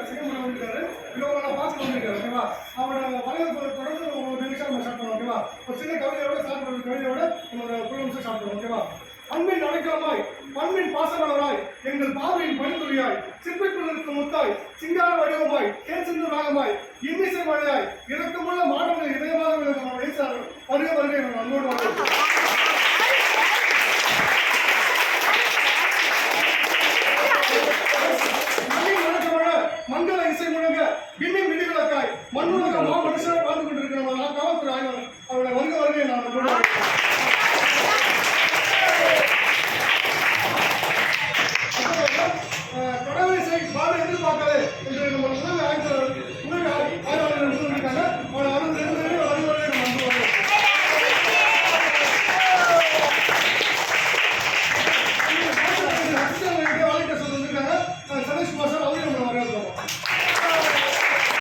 சிங்கமணம் வந்திருக்காரு. இவங்க பாஸ்ட் வந்திருக்காரு. ஓகேவா? அவரோட வலையை தொடர்ந்து ஒரு நிமிஷம் நம்ம ஸ்டார்ட் பண்ணுவோம். ஓகேவா? ஒரு சின்ன கவிதையோட ஸ்டார்ட் பண்ணுற கவிதையோட நம்மளோட குழந்தை ஸ்டார்ட் பண்ணுவோம். ஓகேவா? அன்பின் அடைக்கலமாய் பண்பின் பாசமலராய் எங்கள் பார்வையின் பணித்துறையாய் சிற்பிக்குள் இருக்கும் முத்தாய் சிங்கார வடிவமாய் கேசிந்து ராகமாய் இன்னிசை மழையாய் இறக்கமுள்ள மாணவர்கள் இதயமாக விளக்கம் வருகை வருகை அன்போடு வாழ்க்கை. மங்கள இசை முழங்க விண்ணின் விதிவிலக்காய் மண்ணுலக மா மனுஷன் வாழ்ந்து கொண்டிருக்கிற காவல்துறை ஆய்வாளர் அவருடைய வருகை நான்